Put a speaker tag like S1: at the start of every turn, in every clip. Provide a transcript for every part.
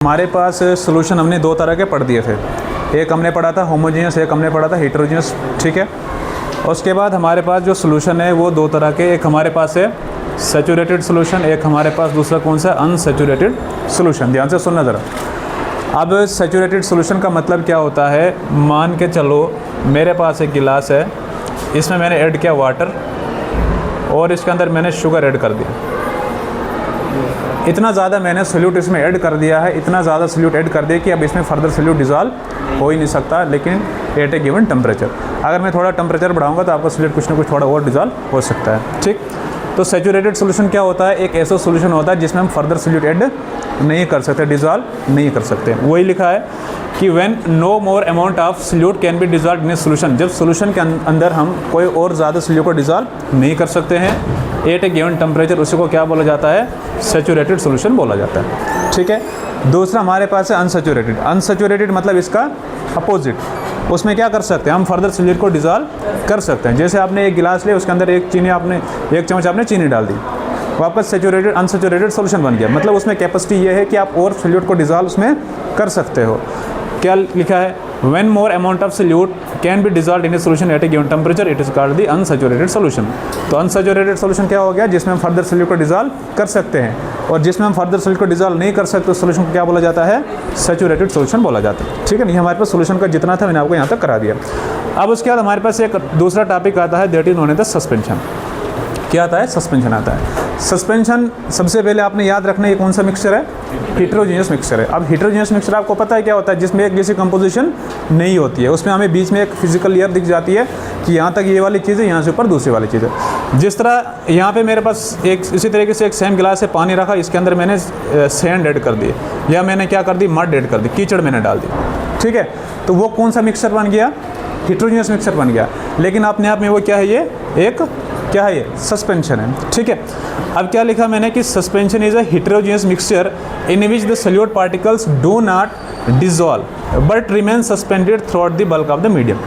S1: हमारे पास सोल्यूशन हमने दो तरह के पढ़ दिए थे, एक हमने पढ़ा था होमोजीनियस, एक हमने पढ़ा था हेटेरोजीनियस, ठीक है। उसके बाद हमारे पास जो सोल्यूशन है वो दो तरह के, एक हमारे पास है सैचुरेटेड सोल्यूशन, एक हमारे पास दूसरा कौन सा, अनसैचुरेटेड सोल्यूशन। ध्यान से सुनना ज़रा। अब सैचुरेटेड सोल्यूशन का मतलब क्या होता है, मान के चलो मेरे पास एक गिलास है, इसमें मैंने ऐड किया वाटर और इसके अंदर मैंने शुगर ऐड कर दिया। इतना ज़्यादा मैंने सोल्यूट इसमें ऐड कर दिया है, इतना ज़्यादा सोल्यूट ऐड कर दिया कि अब इसमें फर्दर सोल्यूट डिज़ोल्व हो ही नहीं सकता, लेकिन एट ए गिवन टेम्परेचर। अगर मैं थोड़ा टेम्परेचर बढ़ाऊंगा तो आपका सोल्यूट कुछ ना कुछ थोड़ा और डिज़ोल्व हो सकता है, ठीक। तो सैचुरेटेड सोल्यूशन क्या होता है, एक ऐसा सोल्यूशन होता है जिसमें हम फर्दर सोल्यूट ऐड नहीं कर सकते, डिज़ोल्व नहीं कर सकते। वही लिखा है कि when no more amount of solute can be dissolve in a solution, जब सोल्यूशन के अंदर हम कोई और ज़्यादा सोल्यूट को डिज़ोल्व नहीं कर सकते हैं एट ए गिवन टेम्परेचर, उसी को क्या बोला जाता है, सैचुरेटेड सोल्यूशन बोला जाता है, ठीक है। दूसरा हमारे पास है अनसैचुरेटेड। अनसैचुरेटेड मतलब इसका अपोजिट, उसमें क्या कर सकते हैं हम, फर्दर सोल्यूट को डिज़ोल्व कर सकते हैं। जैसे आपने एक गिलास लिया, उसके अंदर एक चम्मच आपने चीनी डाल दी, वो आपका सैचुरेटेड अनसैचुरेटेड सोल्यूशन बन गया। मतलब उसमें कैपेसिटी ये है कि आप और सोल्यूट को डिज़ोल्व उसमें कर सकते हो। क्या लिखा है, when more amount of solute can be dissolved in a solution at a given temperature it is called the unsaturated solution. तो अनसैचुरेटेड सोल्यूशन क्या हो गया, जिसमें हम फर्दर सोल्यूट को डिज़ोल्व कर सकते हैं, और जिसमें हम फर्दर सोल्यूट को डिज़ोल्व नहीं कर सकते उस सोल्यूशन को क्या बोला जाता है, सैचुरेटेड सोल्यूशन बोला जाता है, ठीक है। नहीं, हमारे पास सोल्यूशन का जितना था मैंने आपको यहाँ तक करा दिया। अब उसके बाद हमारे पास एक दूसरा टॉपिक आता है, that is known as the suspension. क्या आता है, सस्पेंशन आता है। सस्पेंशन सबसे पहले आपने याद रखना है, ये कौन सा मिक्सचर है, हेटेरोजीनियस मिक्सचर है। अब हेटेरोजीनियस मिक्सचर आपको पता है क्या होता है, जिसमें एक जैसी कंपोजिशन नहीं होती है, उसमें हमें बीच में एक फिजिकल लेयर दिख जाती है कि यहाँ तक ये वाली चीज़ है, यहाँ से ऊपर दूसरी वाली चीज़ है। जिस तरह यहाँ पे मेरे पास एक इसी तरीके से एक सेम गिलास से पानी रखा, इसके अंदर मैंने सैंड ऐड कर दी, या मैंने क्या कर दी, मड ऐड कर दी, कीचड़ मैंने डाल दी, ठीक है। तो वो कौन सा मिक्सचर बन गया, हेटेरोजीनियस मिक्सचर बन गया। लेकिन अपने आप में वो क्या है, ये एक क्या है, ये सस्पेंशन है, ठीक है। अब क्या लिखा मैंने कि suspension is a heterogeneous mixture in which the solute particles do not dissolve but remain suspended through the bulk of the medium.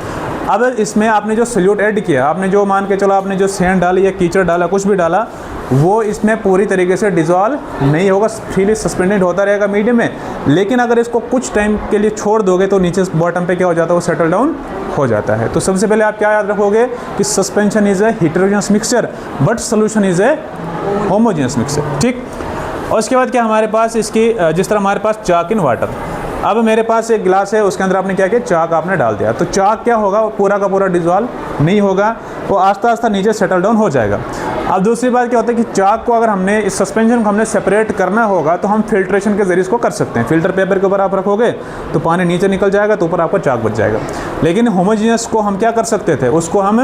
S1: अब इसमें आपने जो सोल्यूट ऐड किया, आपने जो मान के चलो आपने जो सैंड डाली या कीचड़ डाला, कुछ भी डाला, वो इसमें पूरी तरीके से डिज़ोल्व नहीं होगा, फ्रीली सस्पेंडेड होता रहेगा मीडियम में। लेकिन अगर इसको कुछ टाइम के लिए छोड़ दोगे तो नीचे बॉटम पे क्या हो जाता है, वो सेटल डाउन हो जाता है। तो सबसे पहले आप क्या याद रखोगे कि suspension is a heterogeneous mixture but solution is a homogeneous mixture, ठीक। और उसके बाद क्या हमारे पास इसकी, जिस तरह हमारे पास चाक इन वाटर, अब मेरे पास एक गिलास है, उसके अंदर आपने क्या किया, चाक आपने डाल दिया, तो चाक क्या होगा, वो पूरा का पूरा डिज़ोल्व नहीं होगा, वो आस्ता आस्ता नीचे सेटल डाउन हो जाएगा। अब दूसरी बात क्या होता है कि चाक को अगर हमने, इस सस्पेंशन को हमने सेपरेट करना होगा तो हम फिल्ट्रेशन के जरिए इसको कर सकते हैं। फिल्टर पेपर के ऊपर आप रखोगे तो पानी नीचे निकल जाएगा, तो ऊपर आपका चाक बच जाएगा। लेकिन होमोजीनियस को हम क्या कर सकते थे, उसको हम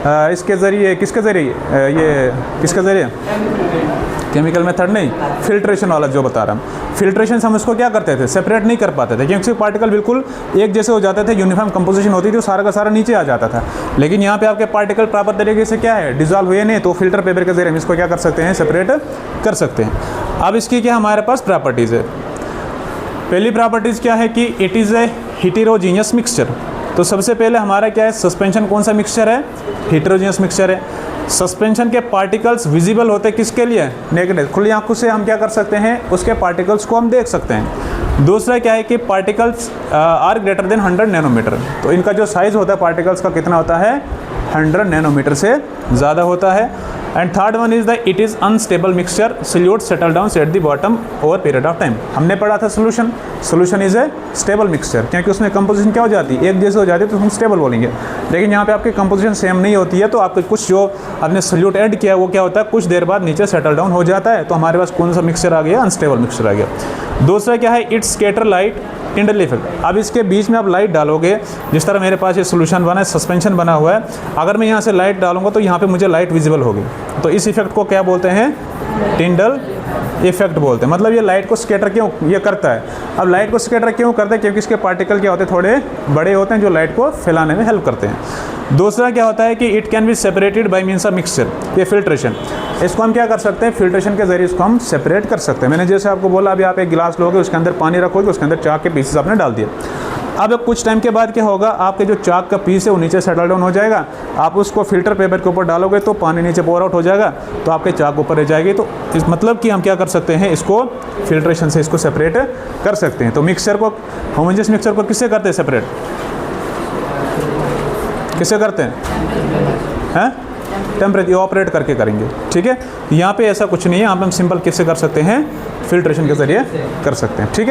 S1: इसके ज़रिए, किसके ज़रिए, ये किसके ज़रिए, केमिकल मेथड नहीं, फिल्ट्रेशन वाला जो बता रहा हूँ, फिल्ट्रेशन से हम उसको क्या करते थे, सेपरेट नहीं कर पाते थे, क्योंकि पार्टिकल बिल्कुल एक जैसे हो जाते थे, यूनिफॉर्म कंपोजिशन होती थी, वो सारा का सारा नीचे आ जाता था। लेकिन यहाँ पे आपके पार्टिकल प्रॉपर तरीके से क्या है, डिजॉल्व हुए नहीं, तो फिल्टर पेपर के जरिए हम इसको क्या कर सकते हैं, सेपरेट कर सकते हैं। अब इसकी क्या हमारे पास प्रॉपर्टीज़ है। पहली प्रॉपर्टीज़ क्या है कि it is a heterogeneous mixture. तो सबसे पहले हमारा क्या है, सस्पेंशन कौन सा मिक्सचर है, हेटेरोजीनियस मिक्सचर है। सस्पेंशन के पार्टिकल्स विजिबल होते हैं किसके लिए, नेगेटिव, खुली आंखों से हम क्या कर सकते हैं, उसके पार्टिकल्स को हम देख सकते हैं। दूसरा क्या है कि particles are greater than 100 nanometer, तो इनका जो साइज़ होता है पार्टिकल्स का कितना होता है, 100 नैनोमीटर से ज़्यादा होता है। And third one is the it is unstable mixture, solute settle down at the bottom over period of time. हमने पढ़ा था solution, solution is a stable mixture, क्योंकि उसमें कंपोजिशन क्या हो जाती है, एक जैसे हो जाती है, तो हम स्टेबल बोलेंगे। लेकिन यहाँ पे आपकी कंपोजिशन सेम नहीं होती है, तो आपके कुछ जो आपने सोल्यूट ऐड किया वो क्या होता है, कुछ देर बाद नीचे सेटल डाउन हो जाता है। तो हमारे पास कौन सा मिक्सचर आ गया, अनस्टेबल मिक्सचर आ गया। दूसरा क्या है, इट्स स्कैटर लाइट इंडल इफेक्ट। अब इसके बीच में आप लाइट डालोगे, जिस तरह मेरे पास ये सोल्यूशन बना है, सस्पेंशन बना हुआ है, अगर मैं यहाँ से लाइट डालूंगा तो यहाँ पे मुझे लाइट विजिबल होगी, तो इस इफेक्ट को क्या बोलते हैं, टिंडल इफेक्ट बोलते हैं। मतलब ये लाइट को स्कैटर क्यों ये करता है। अब लाइट को स्कैटर क्यों करता है, क्योंकि इसके पार्टिकल क्या होते हैं, थोड़े बड़े होते हैं, जो लाइट को फैलाने में हेल्प करते हैं। दूसरा क्या होता है कि it can be separated by means of mixture, ये फिल्ट्रेशन। इसको हम क्या कर सकते हैं, फिल्ट्रेशन के जरिए इसको हम सेपरेट कर सकते हैं। मैंने जैसे आपको बोला, अभी आप एक गिलास लोगे, उसके अंदर पानी रखोगे, उसके अंदर चाक के पीसेस आपने डाल दिए। अब कुछ टाइम के बाद क्या होगा, आपके जो चाक का पीस है वो नीचे सेटल डाउन हो जाएगा, आप उसको फिल्टर पेपर के ऊपर डालोगे तो पानी नीचे पोर आउट हो जाएगा, तो आपके चाक ऊपर रह जाएगी। तो इस मतलब कि हम क्या कर सकते हैं, इसको फिल्ट्रेशन से इसको सेपरेट कर सकते हैं। तो मिक्सचर को, होमोजेनियस मिक्सचर को किससे करते हैं सेपरेट, किससे करते हैं, टेम्परेचर ऑपरेट करके करेंगे, ठीक है। यहाँ पे ऐसा कुछ नहीं है, यहाँ पे हम सिंपल किससे कर सकते हैं, फिल्ट्रेशन के ज़रिए कर सकते हैं, ठीक है।